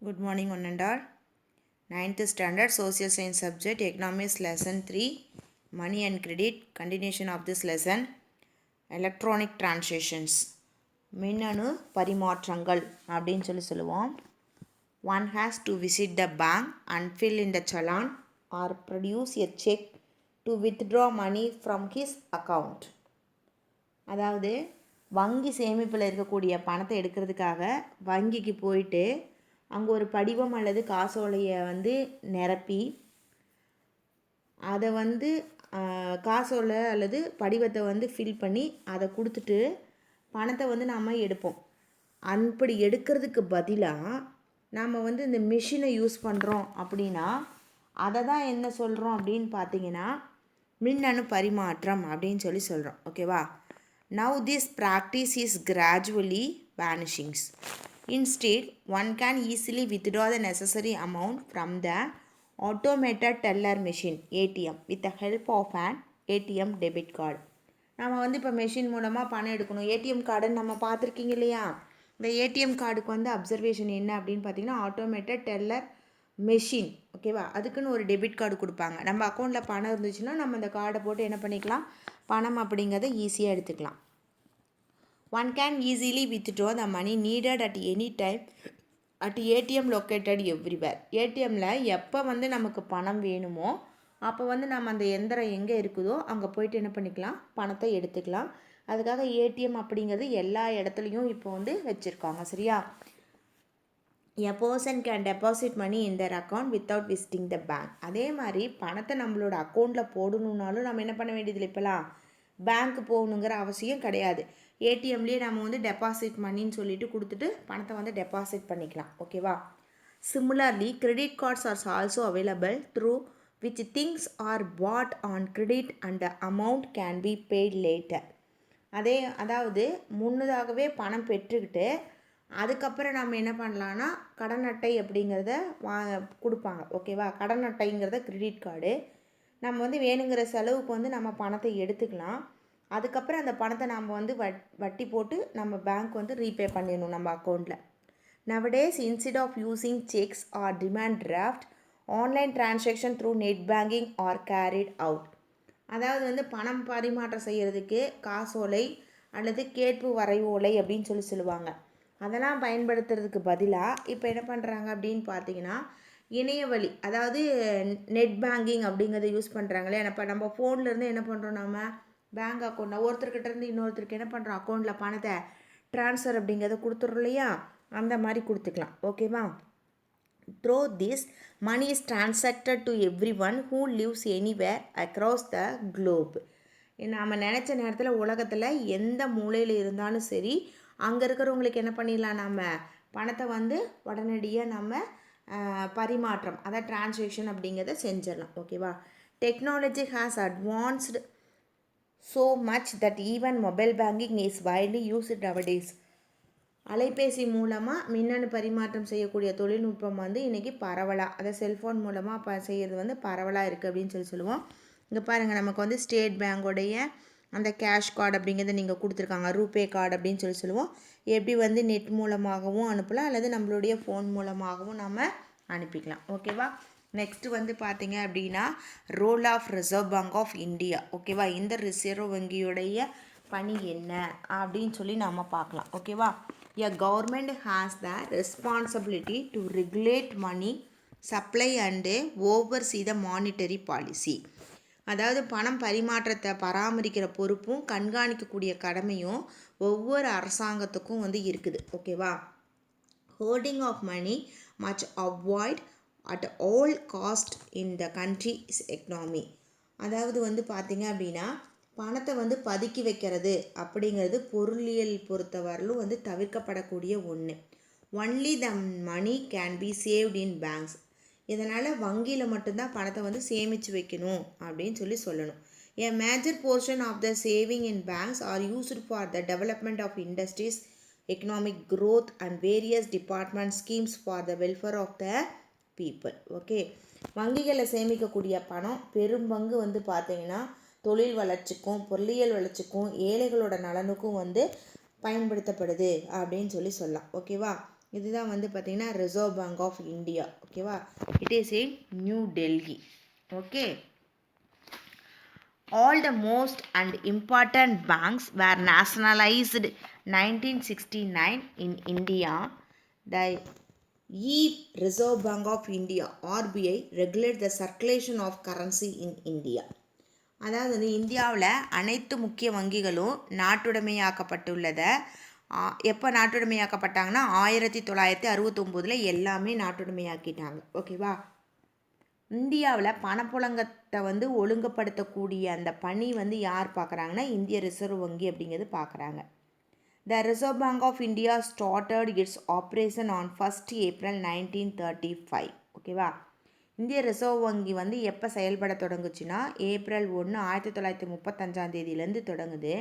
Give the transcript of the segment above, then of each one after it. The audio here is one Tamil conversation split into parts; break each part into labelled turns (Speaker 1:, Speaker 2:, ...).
Speaker 1: Good morning, one and all. 9th Standard Social Science Subject Economics Lesson 3 Money and Credit. Continuation of this lesson Electronic Transactions. மின்னணு பரிமாற்றங்கள் அப்படின்னு சொல்லுவோம். One has to visit the bank and fill in the challan or produce a check to withdraw money from his account. அதாவது வங்கி சேமிப்பில் இருக்கக்கூடிய பணத்தை எடுக்கிறதுக்காக வங்கிக்கு போயிட்டு அங்கே ஒரு படிவம் அல்லது காசோலையை நிரப்பி அதை காசோலை அல்லது படிவத்தை ஃபில் பண்ணி அதை கொடுத்துட்டு பணத்தை நாம் எடுப்போம். அப்படி எடுக்கிறதுக்கு பதிலாக நாம் இந்த மிஷினை யூஸ் பண்ணுறோம் அப்படின்னா அதை தான் என்ன சொல்கிறோம் அப்படின்னு பார்த்தீங்கன்னா மின்னணு பரிமாற்றம் அப்படின்னு சொல்கிறோம். ஓகேவா? Now this practice is gradually vanishing. Instead, one can easily withdraw the necessary amount from the automated teller machine ATM with the help of an ATM debit card. நம்ம இப்போ மெஷின் மூலமாக பணம் எடுக்கணும். ஏடிஎம் கார்டுன்னு நம்ம பார்த்துருக்கீங்க இல்லையா? இந்த ஏடிஎம் கார்டுக்கு அப்சர்வேஷன் என்ன அப்படின்னு பார்த்தீங்கன்னா ஆட்டோமேட்டட் டெல்லர் மெஷின். ஓகேவா? அதுக்குன்னு ஒரு டெபிட் கார்டு கொடுப்பாங்க. நம்ம அக்கௌண்ட்டில் பணம் இருந்துச்சுன்னா நம்ம அந்த கார்டை போட்டு என்ன பண்ணிக்கலாம், பணம் அப்படிங்கிறத ஈஸியாக எடுத்துக்கலாம். One can easily withdraw the money needed at any time at ATM located everywhere. ஏடிஎம்மில் எப்போ நமக்கு பணம் வேணுமோ அப்போ நம்ம அந்த எந்திரம் எங்கே இருக்குதோ அங்கே போயிட்டு என்ன பண்ணிக்கலாம், பணத்தை எடுத்துக்கலாம். அதுக்காக ஏடிஎம் அப்படிங்கிறது எல்லா இடத்துலையும் இப்போ வச்சுருக்காங்க. சரியா? A person can deposit money in their account without visiting the bank. அதே மாதிரி பணத்தை நம்மளோட அக்கௌண்ட்டில் போடணுன்னாலும் நம்ம என்ன பண்ண வேண்டியதில்லை, இப்போலாம் பேங்க்கு போகணுங்கிற அவசியம் கிடையாது. ஏடிஎம்லேயே நம்ம டெபாசிட் மணின்னு சொல்லிட்டு கொடுத்துட்டு பணத்தை டெபாசிட் பண்ணிக்கலாம். ஓகேவா? Similarly credit cards are also available through which things are bought on credit and the amount can be paid later. அதாவது முன்னதாகவே பணம் பெற்றுக்கிட்டு அதுக்கப்புறம் நம்ம என்ன பண்ணலான்னா கடன் அட்டை அப்படிங்கிறத கொடுப்பாங்க. ஓகேவா? கடன் அட்டைங்கிறத கிரெடிட் கார்டு. நம்ம வேணுங்கிற செலவுக்கு நம்ம பணத்தை எடுத்துக்கலாம். அதுக்கப்புறம் அந்த பணத்தை நம்ம வட்டி போட்டு நம்ம பேங்க் ரீபே பண்ணிடணும் நம்ம அக்கௌண்ட்டில். Nowadays instead of using cheques or demand draft online transaction through net banking are carried out. அதாவது பணம் பரிமாற்றம் செய்கிறதுக்கு காசோலை அல்லது கேட்பு வரைவோலை அப்படின்னு சொல்லுவாங்க. அதெல்லாம் பயன்படுத்துறதுக்கு பதிலாக இப்போ என்ன பண்ணுறாங்க அப்படின்னு பார்த்தீங்கன்னா இணையவழி, அதாவது நெட் பேங்கிங் அப்படிங்கிறத யூஸ் பண்ணுறாங்களே. இப்போ நம்ம ஃபோன்லேருந்து என்ன பண்ணுறோம், நம்ம பேங்க் அக்கௌண்ட்டில் ஒருத்தர்கிட்டருந்து இன்னொருத்தருக்கு என்ன பண்ணுறோம், அக்கௌண்ட்டில் பணத்தை ட்ரான்ஸ்ஃபர் அப்படிங்கிறத கொடுத்துட்றோம் இல்லையா? அந்த மாதிரி கொடுத்துக்கலாம். ஓகேவா? Through this money is transacted to everyone who lives anywhere across the globe. நம்ம நினச்ச நேரத்தில் உலகத்தில் எந்த மூலையில் இருந்தாலும் சரி அங்கே இருக்கிறவங்களுக்கு என்ன பண்ணிடலாம், நம்ம பணத்தை உடனடியாக நம்ம பரிமாற்றம், அதாவது டிரான்சாக்ஷன் அப்படிங்கிறத செஞ்சிடலாம். ஓகேவா? Technology has advanced so much that even mobile banking is widely used nowadays. அலைபேசி மூலமாக மின்னணு பரிமாற்றம் செய்யக்கூடிய தொழில்நுட்பம் இன்றைக்கி பரவலாக, அதை செல்ஃபோன் மூலமாக செய்கிறது பரவலாக இருக்குது அப்படின்னு சொல்லுவோம். இங்கே பாருங்கள், நமக்கு ஸ்டேட் பேங்கோடைய அந்த கேஷ் கார்டு அப்படிங்கிறத நீங்கள் கொடுத்துருக்காங்க, ரூபே கார்டு அப்படின்னு சொல்லுவோம். எப்படி நெட் மூலமாகவும் அனுப்பலாம் அல்லது நம்மளுடைய ஃபோன் மூலமாகவும் நம்ம அனுப்பிக்கலாம். ஓகேவா? நெக்ஸ்ட்டு பார்த்தீங்க அப்படின்னா role of Reserve bank of India. ஓகேவா? இந்த ரிசர்வ் வங்கியுடைய பணி என்ன அப்படின்னு நம்ம பார்க்கலாம். ஓகேவா? A government has the responsibility to regulate money supply and oversee the monetary policy. அதாவது பணம் பரிமாற்றத்தை பராமரிக்கிற பொறுப்பும் கண்காணிக்கக்கூடிய கடமையும் ஒவ்வொரு அரசாங்கத்துக்கும் இருக்குது. ஓகேவா? Holding of money much avoid at all cost in the country's economy. அதாவது பார்த்தீங்க அப்படின்னா பணத்தை பதுக்கி வைக்கிறது அப்படிங்கிறது பொருளியல் பொறுத்தவரையிலும் தவிர்க்கப்படக்கூடிய ஒன்று. Only the money can be saved in banks. இதனால் வங்கியில் மட்டும்தான் பணத்தை சேமித்து வைக்கணும் அப்படின்னு சொல்லணும். A major portion of the saving in banks are used for the development of industries, economic growth and various department schemes for the welfare of the people. Okay, வங்கிகளில் சேமிக்கக்கூடிய பணம் பெரும்பங்கு பார்த்தீங்கன்னா தொழில் வளர்ச்சிக்கும் பொருளியல் வளர்ச்சிக்கும் ஏழைகளோட நலனுக்கும் பயன்படுத்தப்படுது அப்படின்னு சொல்லலாம். ஓகேவா? இதுதான் வந்து பார்த்திங்கன்னா ரிசர்வ் பேங்க் ஆஃப் இந்தியா. ஓகேவா? It is in new Delhi. Okay. All the most and important banks were nationalized 1969 in India. The Reserve Bank of India RBI regulates the circulation of currency in India. அதாவது வந்து இந்தியாவில் அனைத்து முக்கிய வங்கிகளும் நாட்டுடைமையாக்கப்பட்டுள்ளதை எப்போ நாட்டுடைமையாக்கப்பட்டாங்கன்னா 1969 எல்லாமே நாட்டுடைமையாக்கிட்டாங்க. ஓகேவா? இந்தியாவில் பணப்புழக்கத்தை வந்து ஒழுங்குபடுத்தக்கூடிய அந்த பணி வந்து யார் பார்க்குறாங்கன்னா இந்திய ரிசர்வ் வங்கி அப்படிங்கிறது பார்க்குறாங்க. The reserve bank of India started its operation on 1 April 1935. ஓகேவா? இந்திய ரிசர்வ் வங்கி வந்து எப்போ செயல்பட தொடங்குச்சுன்னா ஏப்ரல் 1, 1935 தொடங்குது.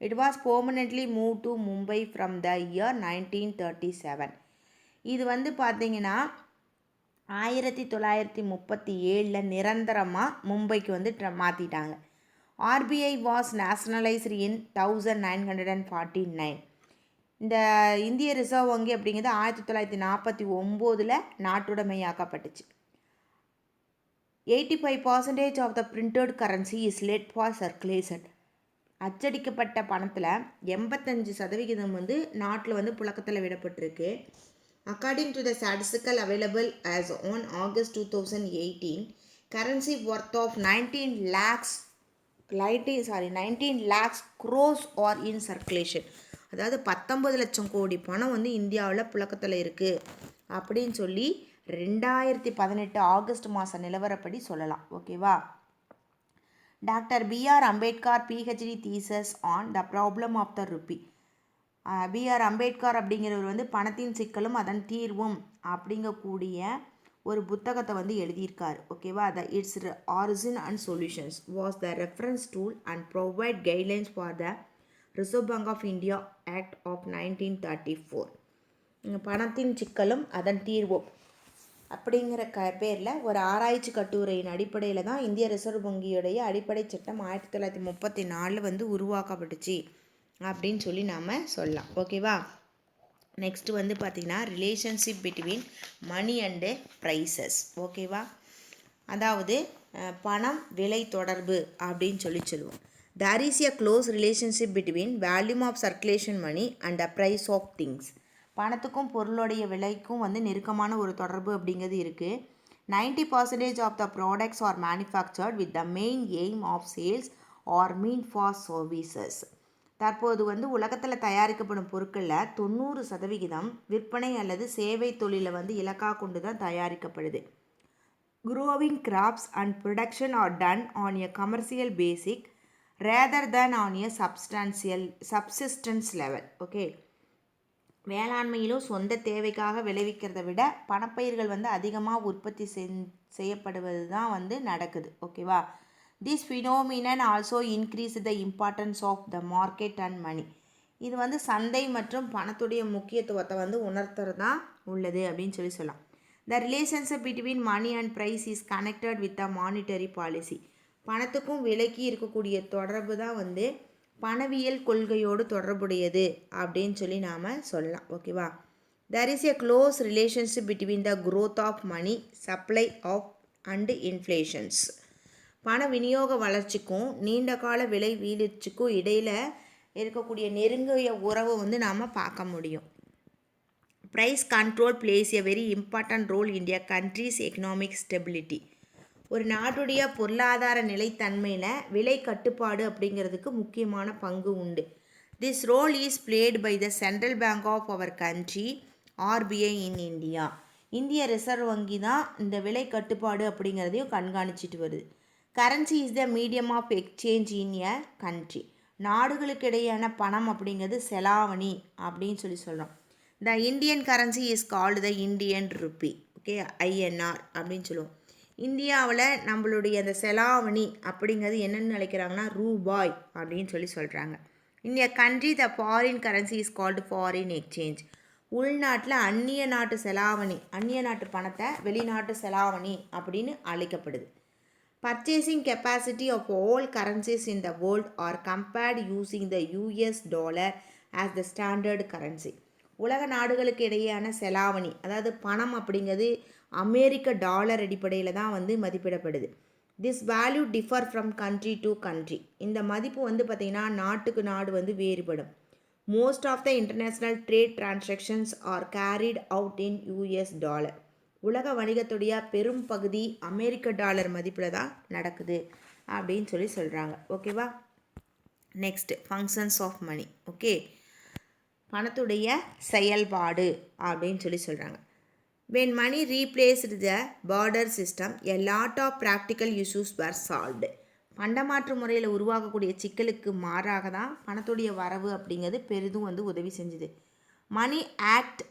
Speaker 1: It was permanently move to Mumbai from the year 1937. இது வந்து பார்த்திங்கன்னா 1937 நிரந்தரமாக மும்பைக்கு வந்து மாற்றிட்டாங்க. RBI was nationalised in 1949. இந்த இந்திய ரிசர்வ் வங்கி அப்படிங்கிறது 1949 நாட்டுடைமையாக்கப்பட்டுச்சு. 85% of the printed currency is let for circulation. அச்சடிக்கப்பட்ட பணத்தில் 85% வந்து நாட்டில் வந்து புழக்கத்தில் விடப்பட்டிருக்கு. According to the statistical available as on August 2018, currency worth of 19 lakhs crores are in circulation. அதாவது 19 லட்சம் கோடி பணம் வந்து இந்தியாவில் புழக்கத்தில் இருக்குது அப்படின்னு சொல்லி 2018 ஆகஸ்ட் மாத நிலவரப்படி சொல்லலாம். ஓகேவா? Doctor B R Ambedkar PhD thesis on the problem of the rupee. B R Ambedkar அப்படிங்கிறவர் வந்து பணத்தின் சிக்கலும் அதன் தீர்வும் அப்படிங்கக்கூடிய ஒரு புத்தகத்தை வந்து எழுதியிருக்கார். ஓகேவா? The its origin and solutions was the reference tool and provide guidelines for the reserve bank of India act of 1934. பணத்தின் சிக்கலும் அதன் தீர்வும் அப்படிங்கிற பேரில் ஒரு ஆராய்ச்சி கட்டுரையின் அடிப்படையில் தான் இந்திய ரிசர்வ் வங்கியுடைய அடிப்படை சட்டம் 1934 வந்து உருவாக்கப்பட்டுச்சு அப்படின்னு சொல்லி நாம் சொல்லலாம். ஓகேவா? நெக்ஸ்ட் வந்து பார்த்திங்கன்னா relationship between money and prices. ஓகேவா? அதாவது பணம் விலை தொடர்பு அப்படின்னு சொல்லுவோம். There is a close relationship between volume of circulation money and the price of things. பணத்துக்கும் பொருளுடைய விலைக்கும் வந்து நெருக்கமான ஒரு தொடர்பு அப்படிங்கிறது இருக்குது. 90% of the products are manufactured with the main aim of sales are mean for services. தற்போது வந்து உலகத்தில் தயாரிக்கப்படும் பொருட்களில் 90% விற்பனை அல்லது சேவை தொழிலை வந்து இலக்காக கொண்டு தான் தயாரிக்கப்படுது. Growing crops and production are done on a commercial basis rather than on a subsistence level. Okay. வேளாண்மையிலும் சொந்த தேவைக்காக விளைவிக்கிறத விட பணப்பயிர்கள் வந்து அதிகமாக உற்பத்தி செய்யப்படுவது தான் வந்து நடக்குது. ஓகேவா? This phenomenon also increase the importance of the market and money. இது வந்து சந்தை மற்றும் பணத்துடைய முக்கியத்துவத்தை வந்து உணர்த்துறதான் உள்ளது அப்படின்னு சொல்லலாம். The relationship between money and price is connected with the monetary policy. பணத்துக்கும் விலைக்கு இருக்கக்கூடிய தொடர்பு தான் வந்து பணவியல் கொள்கையோடு தொடர்புடையது அப்படின்னு சொல்லி நாம் சொல்லலாம். ஓகேவா? There is a close relationship between the growth of money supply of and inflations. பண விநியோக வளர்ச்சிக்கும் நீண்ட கால விலை வீழ்ச்சிக்கும் இடையில் இருக்கக்கூடிய நெருங்கிய உறவை வந்து நாம் பார்க்க முடியும். Price control plays a very important role in a country's economic stability. ஒரு நாட்டுடைய பொருளாதார நிலைத்தன்மையில் விலை கட்டுப்பாடு அப்படிங்கிறதுக்கு முக்கியமான பங்கு உண்டு. This role is played by the central bank of our country RBI in India. இந்திய ரிசர்வ் வங்கி தான் இந்த விலை கட்டுப்பாடு அப்படிங்கிறதையும் கண்காணிச்சிட்டு வருது. Currency is the medium of exchange in a country. நாடுகளுக்கு இடையான பணம் அப்படிங்கிறது செலாவணி அப்படின்னு சொல்கிறோம். The Indian currency is called the Indian rupee. Okay, INR அப்படின்னு சொல்லுவோம். இந்தியாவில் நம்மளுடைய அந்த செலாவணி அப்படிங்கிறது என்னென்னு அழைக்கிறாங்கன்னா ரூபாய் அப்படின்னு சொல்கிறாங்க. In a country the foreign currency is called foreign exchange. உள்நாட்டில் அந்நிய நாட்டு செலாவணி, அந்நிய நாட்டு பணத்தை வெளிநாட்டு செலாவணி அப்படின்னு அழைக்கப்படுது. Purchasing capacity of all currencies in the world are compared using the US dollar as the standard currency. உலக நாடுகளுக்கு இடையேயான செலாவணி, அதாவது பணம் அப்படிங்கிறது அமெரிக்க டாலர் அடிப்படையில் தான் வந்து மதிப்பிடப்படுது. This value differ from country to country. இந்த மதிப்பு வந்து பார்த்திங்கன்னா நாட்டுக்கு நாடு வந்து வேறுபடும். Most of the international trade transactions are carried out in US dollar. உலக வணிகத்துடைய பெரும் பகுதி அமெரிக்க டாலர் மதிப்பில் தான் நடக்குது அப்படின்னு சொல்லி சொல்கிறாங்க. ஓகேவா? Next functions of money. Okay, பணத்துடைய செயல்பாடு அப்படின்னு சொல்லி சொல்கிறாங்க. When money replaced the border system, a lot of practical issues were solved. பண்டமாற்று முறையில் உருவாகக்கூடிய சிக்கலுக்கு மாறாக தான் பணத்துடைய வரவு அப்படிங்கிறது பெரிதும் வந்து உதவி செஞ்சுது. Money act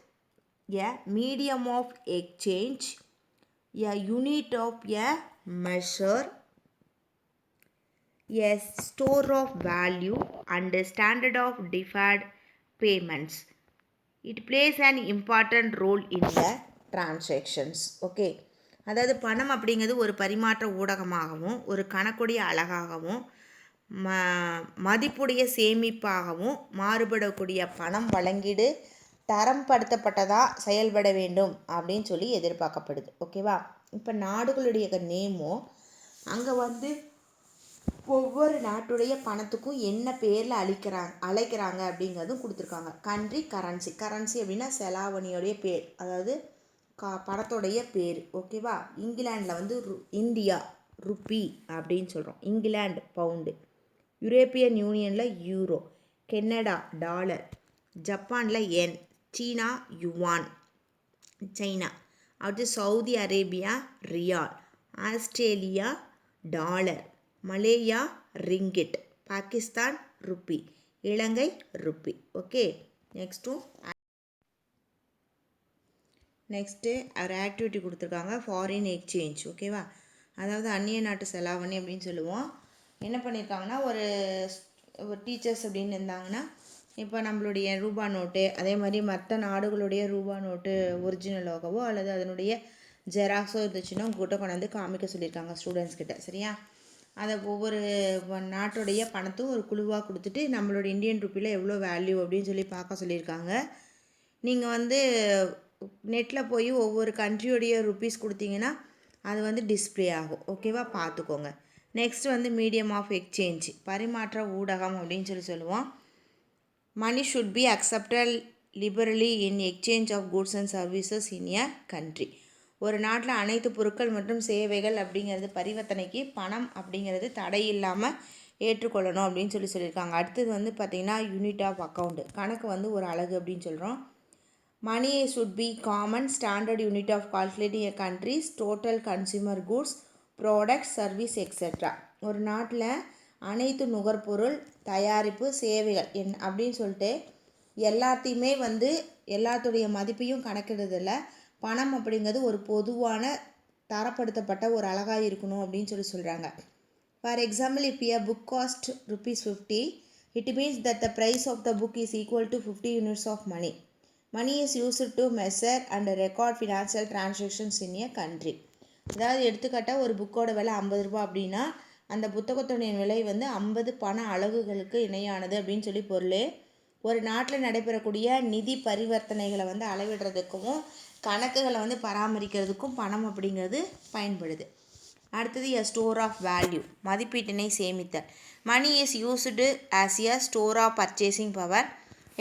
Speaker 1: a medium of exchange, a unit of a measure, a store of value and standard of deferred payments. It plays an important role in the transactions. Okay, அதாவது பணம் அப்படிங்கிறது ஒரு பரிமாற்ற ஊடகமாகவும் ஒரு கணக்குடைய அழகாகவும் மதிப்புடைய சேமிப்பாகவும் மாறுபடக்கூடிய பணம் வழங்கீடு தரம் படுத்தப்பட்டதாக செயல்பட வேண்டும் அப்படின்னு சொல்லி எதிர்பார்க்கப்படுது. ஓகேவா? இப்போ நாடுகளுடைய நேமோ அங்கே வந்து ஒவ்வொரு நாட்டுடைய பணத்துக்கும் என்ன பேரில் அழைக்கிறாங்க அப்படிங்கிறதும் கொடுத்துருக்காங்க. Country, currency. கரன்சி அப்படின்னா செலாவணியோடைய பேர், அதாவது பணத்தோடைய பேர். ஓகேவா? இங்கிலாண்டில் வந்து இந்தியா ருப்பி அப்படின்னு சொல்கிறோம், இங்கிலாந்து பவுண்டு. யூரோப்பியன் யூனியனில் யூரோ, கெனடா டாலர், ஜப்பானில் என், சீனா யுவான், சைனா. அடுத்து Saudi Arabia riyal, Australia dollar, Malaya ringgit, Pakistan rupee, Ilangai rupee. Okay, next ஒரு ஆக்டிவிட்டி கொடுத்துருக்காங்க, ஃபாரின் எக்ஸ்சேஞ்ச். ஓகேவா? அதாவது அந்நிய நாட்டு செலாவணி அப்படின்னு சொல்லுவோம். என்ன பண்ணியிருக்காங்கன்னா, ஒரு டீச்சர்ஸ் அப்படின்னு இருந்தாங்கன்னா, இப்போ நம்மளுடைய ரூபா நோட்டு, அதே மாதிரி மற்ற நாடுகளுடைய ரூபா நோட்டு ஒரிஜினலாகவோ அல்லது அதனுடைய ஜெராக்ஸோ இருந்துச்சுன்னா உங்கள்கிட்ட கொண்டாந்து காமிக்க சொல்லியிருக்காங்க ஸ்டூடெண்ட்ஸ் கிட்ட. சரியா? அதை ஒவ்வொரு நாட்டுடைய பணத்தும் ஒரு குழுவாக கொடுத்துட்டு நம்மளோட இந்தியன் ருப்பியில் எவ்வளோ வேல்யூ அப்படின்னு சொல்லி பார்க்க சொல்லியிருக்காங்க. நீங்கள் வந்து நெட்டில் போய் ஒவ்வொரு கண்ட்ரியோடைய ருப்பீஸ் கொடுத்தீங்கன்னா அது வந்து டிஸ்பிளே ஆகும். ஓகேவா? பார்த்துக்கோங்க. நெக்ஸ்ட் வந்து மீடியம் ஆஃப் எக்ஸ்சேஞ்ச், பரிமாற்ற ஊடகம் அப்படின்னு சொல்லி சொல்லுவோம். Money should be accepted liberally in exchange of goods and services in a country. ஒரு நாட்டில் அனைத்து பொருட்கள் மற்றும் சேவைகள் அப்படிங்கிறது பரிவர்த்தனைக்கு பணம் அப்படிங்கிறது தடை இல்லாமல் ஏற்றுக்கொள்ளணும் அப்படின்னு சொல்லியிருக்காங்க. அடுத்தது வந்து பார்த்திங்கன்னா யூனிட் ஆஃப் அக்கௌண்ட், கணக்கு வந்து ஒரு அலகு அப்படின்னு சொல்கிறோம். மணி should be common standard unit of calculating a country's total consumer goods, products, service, etc. ஒரு நாட்டில் அனைத்து நுகர்பொருள், தயாரிப்பு, சேவைகள் அப்படின்னு சொல்லிட்டு எல்லாத்தையுமே வந்து எல்லாத்துடைய மதிப்பையும் கணக்கிடுறதில்ல. பணம் அப்படிங்கிறது ஒரு பொதுவான தரப்படுத்தப்பட்ட ஒரு அழகாக இருக்கணும் அப்படின்னு சொல்கிறாங்க. For example, if a book cost ₹50, it means that the price of the book is equal to 50 units of money. Money is used to measure and record financial transactions in a country. அதாவது எடுத்துக்காட்டால் ஒரு புக்கோட விலை ₹50 அப்படின்னா அந்த புத்தகத்துடைய விலை வந்து 50 பண அலகுகளுக்கு இணையானது அப்படின்னு சொல்லி பொருள். ஒரு நாட்டில் நடைபெறக்கூடிய நிதி பரிவர்த்தனைகளை வந்து அளவிடுறதுக்கும் கணக்குகளை வந்து பராமரிக்கிறதுக்கும் பணம் அப்படிங்கிறது பயன்படுது. அடுத்தது எ ஸ்டோர் ஆஃப் வேல்யூ, மதிப்பீட்டினை சேமித்தல். Money is used as a store of purchasing power.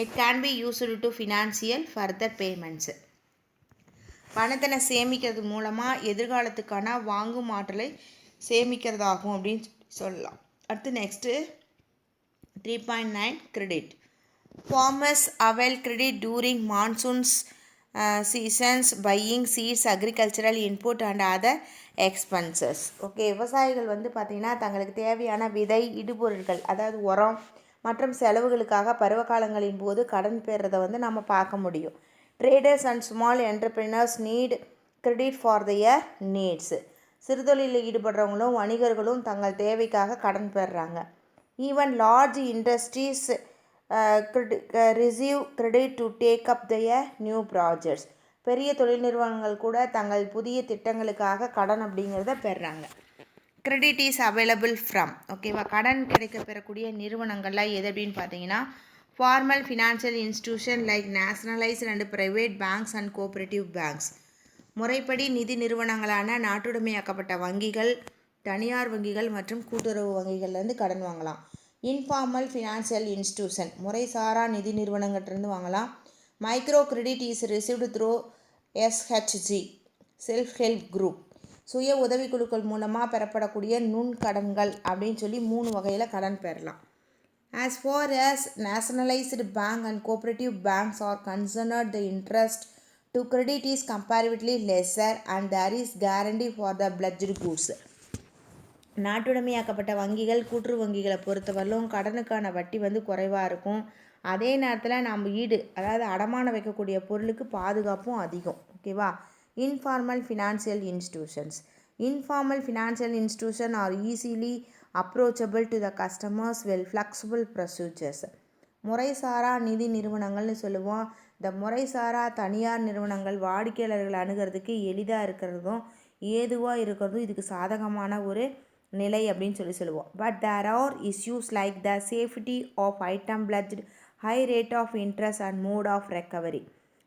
Speaker 1: It can be used to financial further payments. பணத்தினை சேமிக்கிறது மூலமாக எதிர்காலத்துக்கான வாங்கும் ஆற்றலை சேமிக்கிறதாகும் அப்படின்னு சொல்லலாம். அடுத்து next 3.9 credit. Farmers avail credit during monsoons seasons, buying seeds, agricultural input and other expenses. Okay, விவசாயிகள் வந்து பார்த்திங்கன்னா தங்களுக்கு தேவையான விதை, இடுபொருட்கள் அதாவது உரம் மற்றும் செலவுகளுக்காக பருவகாலங்களின் போது கடன் பெறுறதை வந்து நம்ம பார்க்க முடியும். Traders and small entrepreneurs need credit for their needs. சிறுதொழிலில் ஈடுபடுறவங்களும் வணிகர்களும் தங்கள் தேவைக்காக கடன் பெறுறாங்க. Even large industries receive credit to take up their new projects. பெரிய தொழில் நிறுவனங்கள் கூட தங்கள் புதிய திட்டங்களுக்காக கடன் அப்படிங்கிறத பெறுறாங்க. Credit is available from. ஓகேவா? கடன் கிடைக்க பெறக்கூடிய நிறுவனங்கள்லாம் எது அப்படின்னு பார்த்தீங்கன்னா Formal financial institution like nationalized and private banks and cooperative banks. முறைப்படி நிதி நிறுவனங்களான நாட்டுடைமையாக்கப்பட்ட வங்கிகள், தனியார் வங்கிகள் மற்றும் கூட்டுறவு வங்கிகள்லேருந்து கடன் வாங்கலாம். இன்ஃபார்மல் ஃபினான்சியல் இன்ஸ்டிடியூஷன் முறைசாரா நிதி நிறுவனங்கள்கிட்டருந்து வாங்கலாம். Micro credit is received through SHG self help group சுய உதவிக்குழுக்கள் மூலமாக பெறப்படக்கூடிய நுண்கடன்கள் அப்படின்னு சொல்லி 3 வகையில் கடன் பெறலாம். As far as nationalized bank and cooperative banks are concerned, the interest to credit is comparatively lesser and there is guarantee for the pledged goods. நாட்டுடைமையாக்கப்பட்ட வங்கிகள் கூட்டுறவு வங்கிகளை பொறுத்தவரையிலும் கடனுக்கான வட்டி வந்து குறைவாக இருக்கும். அதே நேரத்தில் நம்ம அதாவது அடமானம் வைக்கக்கூடிய பொருளுக்கு பாதுகாப்பும் அதிகம். ஓகேவா? Informal financial institutions. Informal financial institution R easily approachable to the customers with flexible procedures. முறைசாரா நிதி நிறுவனங்கள்னு சொல்லுவோம். இந்த முறைசாரா தனியார் நிறுவனங்கள் வாடிக்கையாளர்களை அணுகிறதுக்கு எளிதாக இருக்கிறதும் ஏதுவாக இருக்கிறதும் இதுக்கு சாதகமான ஒரு நிலை அப்படின்னு சொல்லுவோம். But there are issues like the safety of item pledge, high rate of interest and mode of recovery.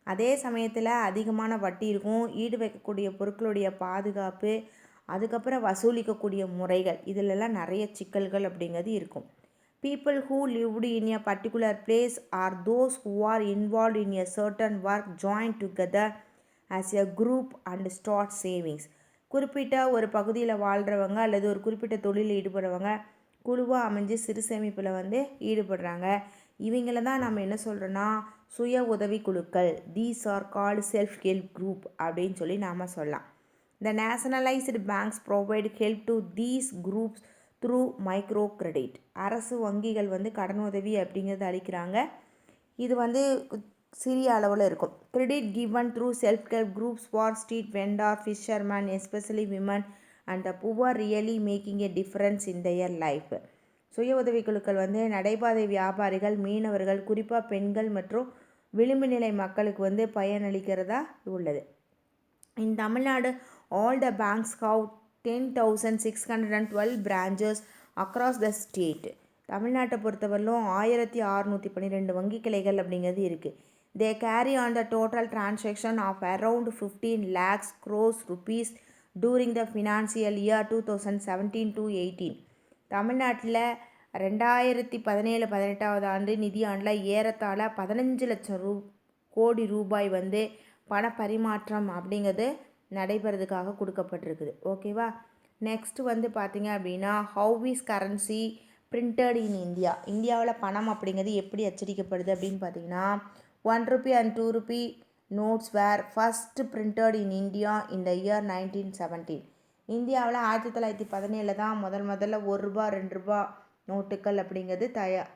Speaker 1: அதே சமயத்தில் அதிகமான வட்டி இருக்கும், ஈடு வைக்கக்கூடிய பொருட்களுடைய பாதுகாப்பு, அதுக்கப்புறம் வசூலிக்கக்கூடிய முறைகள், இதிலெல்லாம் நிறைய சிக்கல்கள் அப்படிங்கிறது இருக்கும். People who lived in a particular place are those who are involve in a certain work join together as a group and start savings. குறிப்பிட்ட ஒரு பகுதியில் வாழ்கிறவங்க அல்லது ஒரு குறிப்பிட்ட தொழிலில் ஈடுபடுறவங்க குழுவாக அமைஞ்சு சிறு சேமிப்பில் வந்து ஈடுபடுறாங்க. இவங்கள தான் நம்ம என்ன சொல்கிறோன்னா சுய உதவி குழுக்கள். These are called self help group அப்படின்னு சொல்லி நாம் சொல்லலாம். The nationalized banks provide help to these groups through micro credit. அரசு வங்கிகள் வந்து கடன் உதவி அப்படிங்கிறது அளிக்கிறாங்க. இது வந்து சிறிய அளவில் இருக்கும். Credit given through self help groups for street vendor, fishermen, especially women and the poor really making a difference in their life. சுய உதவி குழுக்கள் வந்து நடைபாதை வியாபாரிகள், மீனவர்கள், குறிப்பாக பெண்கள் மற்றும் விளிம்பு நிலை மக்களுக்கு வந்து பயனளிக்கிறதா உள்ளது. In Tamil Nadu, all the banks have 10,612 branches across the state. தமிழ்நாட்டை பொறுத்தவரையிலும் 1612 வங்கி கிளைகள் அப்படிங்கிறது இருக்குது. They carry on the total transaction of around 15 lakhs crores rupees during the financial year 2017-18. தமிழ்நாட்டில் 2017-18 நிதியாண்டில் ஏறத்தாழ 15 லட்சம் கோடி ரூபாய் வந்து பண பரிமாற்றம் அப்படிங்கிறது நடைபெறதுக்காக கொடுக்கப்பட்டிருக்குது. ஓகேவா? நெக்ஸ்ட் வந்து பார்த்திங்க அப்படின்னா how is currency printed in India. இந்தியாவில் பணம் அப்படிங்கிறது எப்படி அச்சடிக்கப்படுது அப்படின்னு பார்த்தீங்கன்னா 1 rupee and 2 rupee notes were first printed in India in the year 1917. இந்தியாவில் 1917 தான் முதல்ல 1 ரூபா 2 ரூபா நோட்டுகள் அப்படிங்கிறது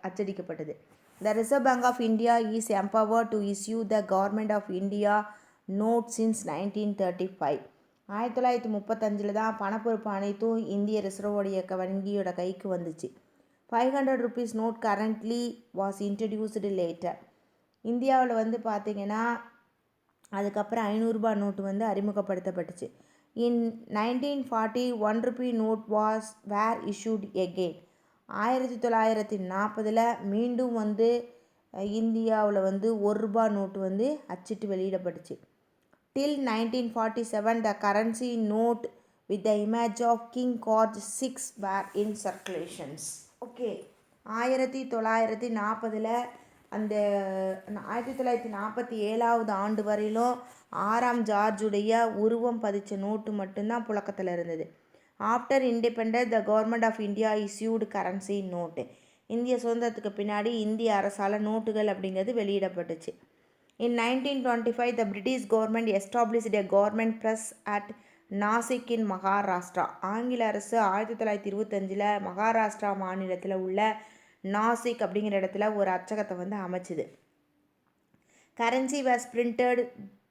Speaker 1: அச்சடிக்கப்பட்டது. The Reserve Bank of India is empowered to issue the Government of India notes since 1935. 1935 தான் பணப்பொறுப்பு அனைத்தும் இந்திய ரிசர்வோடைய வங்கியோட கைக்கு வந்துச்சு. 500 rupees note currently was introduced later. இந்தியாவில் வந்து பார்த்திங்கன்னா அதுக்கப்புறம் 500 ரூபாய் நோட்டு வந்து அறிமுகப்படுத்தப்பட்டுச்சு. In 1940 1 rupee note were issued again. 1940 மீண்டும் வந்து இந்தியாவில் வந்து 1 ரூபாய் நோட்டு வந்து அச்சிட்டு வெளியிடப்பட்டுச்சு. Till 1947 the currency note with the image of King George VI were in circulations. Okay, 1940 அந்த 1947 ஆண்டு வரையிலும் 6ஆம் ஜார்ஜுடைய உருவம் பதிச்ச நோட்டு மட்டும்தான் புழக்கத்தில் இருந்தது. After independence the government of India issued currency note. இந்திய சுதந்திரத்துக்கு பின்னாடி இந்திய அரசால் நோட்டுகள் அப்படிங்கிறது வெளியிடப்பட்டுச்சு. In 1925 the British government established a government press at Nashik in Maharashtra. ஆங்கில அரசு 1925 மகாராஷ்டிரா மாநிலத்தில் உள்ள நாசிக் அப்படிங்கிற இடத்துல ஒரு அச்சகத்தை வந்து அமைச்சுது. Currency was printed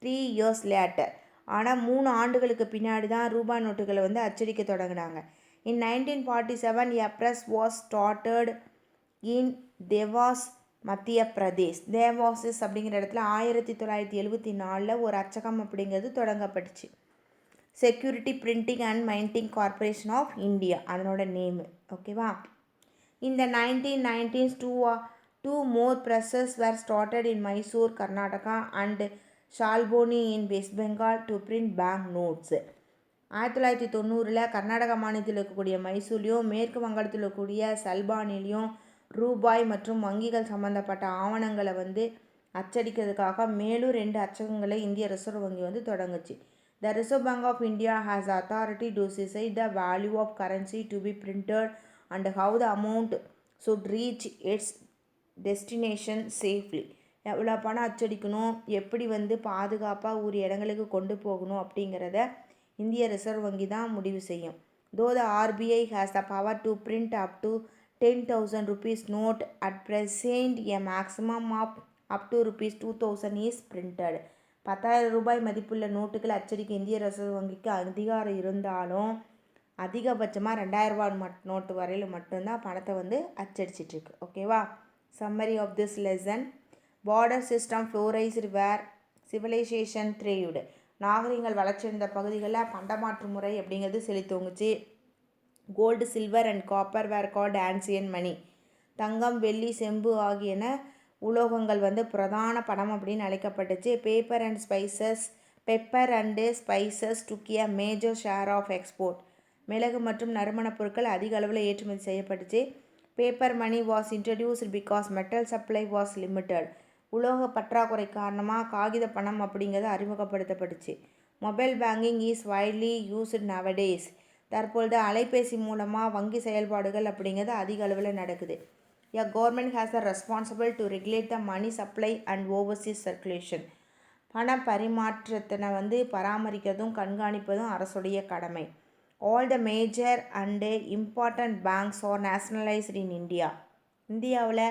Speaker 1: 3 years later. ஆனால் 3 ஆண்டுகளுக்கு பின்னாடி தான் ரூபாய் நோட்டுகளை வந்து அச்சடிக்க தொடங்கினாங்க. In 1947 a press was started in Dewas Madhya Pradesh. தேவாசிஸ் அப்படிங்கிற இடத்துல 1974 ஒரு அச்சகம் அப்படிங்கிறது தொடங்கப்பட்டுச்சு. Security printing and minting corporation of India அதனோட நேமு. ஓகேவா? இந்த 1990s 2 more presses were started in Mysore, Karnataka and Shalboni in West Bengal to print bank notes. 1990 Karnataka மாநிலத்தில் இருக்கக்கூடிய மைசூர்லேயும் மேற்கு வங்காளத்தில் இருக்கக்கூடிய சல்பானிலையும் ரூபாய் மற்றும் வங்கிகள் சம்மந்தப்பட்ட ஆவணங்களை வந்து அச்சடிக்கிறதுக்காக மேலும் 2 அச்சகங்களை இந்திய ரிசர்வ் வங்கி தொடங்குச்சு. The Reserve Bank of India has the authority to decide the value of currency to be printed and how the amount should reach its destination safely. எவ்வளோ பணம் அச்சடிக்கணும், எப்படி பாதுகாப்பாக ஒரு இடங்களுக்கு கொண்டு போகணும் அப்படிங்கிறத இந்திய ரிசர்வ் வங்கி தான் முடிவு செய்யும். Though the RBI has the power to print up to 10,000 rupees note, at present a maximum of up to rupees 2,000 is printed. 10,000 ரூபாய் மதிப்புள்ள நோட்டுகள் அச்சடிக்க இந்திய ரிசர்வ் வங்கிக்கு அதிகாரம் இருந்தாலும் அதிகபட்சமாக 2,000 ரூபாய் நோட்டு வரையில் மட்டும்தான் பணத்தை அச்சடிச்சிட்ருக்கு. ஓகேவா? Summary of this lesson. Barter system flourished where civilisation thrived. நாகரிகங்கள் வளர்ச்சியடைந்த பகுதிகளில் பண்டமாற்று முறை அப்படிங்கிறது செழித்தோங்குச்சு. Gold, silver and copper were called ancient money. தங்கம், வெள்ளி, செம்பு ஆகியன உலோகங்கள் பிரதான பணம் அப்படின்னு அழைக்கப்பட்டுச்சு. Pepper and spices took a major share of export. மிளகு மற்றும் நறுமணப் பொருட்கள் அதிக அளவில் ஏற்றுமதி செய்யப்பட்டுச்சு. Paper money was introduced because metal supply was limited. உலோக பற்றாக்குறை காரணமாக காகித பணம் அப்படிங்கிறது அறிமுகப்படுத்தப்பட்டுச்சு. Mobile banking is widely used nowadays. தற்பொழுது அலைபேசி மூலமாக வங்கி செயல்பாடுகள் அப்படிங்கிறது அதிக அளவில் நடக்குது. A government has the responsible to regulate the money supply and overseas circulation. பண பரிமாற்றத்தினை பராமரிக்கிறதும் கண்காணிப்பதும் அரசுடைய கடமை. All the major and important banks are nationalized in India. இந்தியாவில்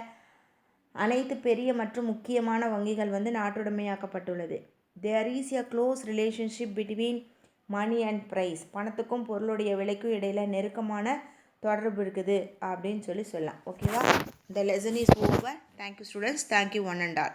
Speaker 1: அனைத்து பெரிய மற்றும் முக்கியமான வங்கிகள் நாட்டுடைமையாக்கப்பட்டுள்ளது. There is a close relationship between money and price. பணத்துக்கும் பொருளுடைய விலைக்கும் இடையில் நெருக்கமான தொடர்பு இருக்குது அப்படின்னு சொல்லலாம். ஓகேவா? The lesson is over. Thank you students. Thank you one and all.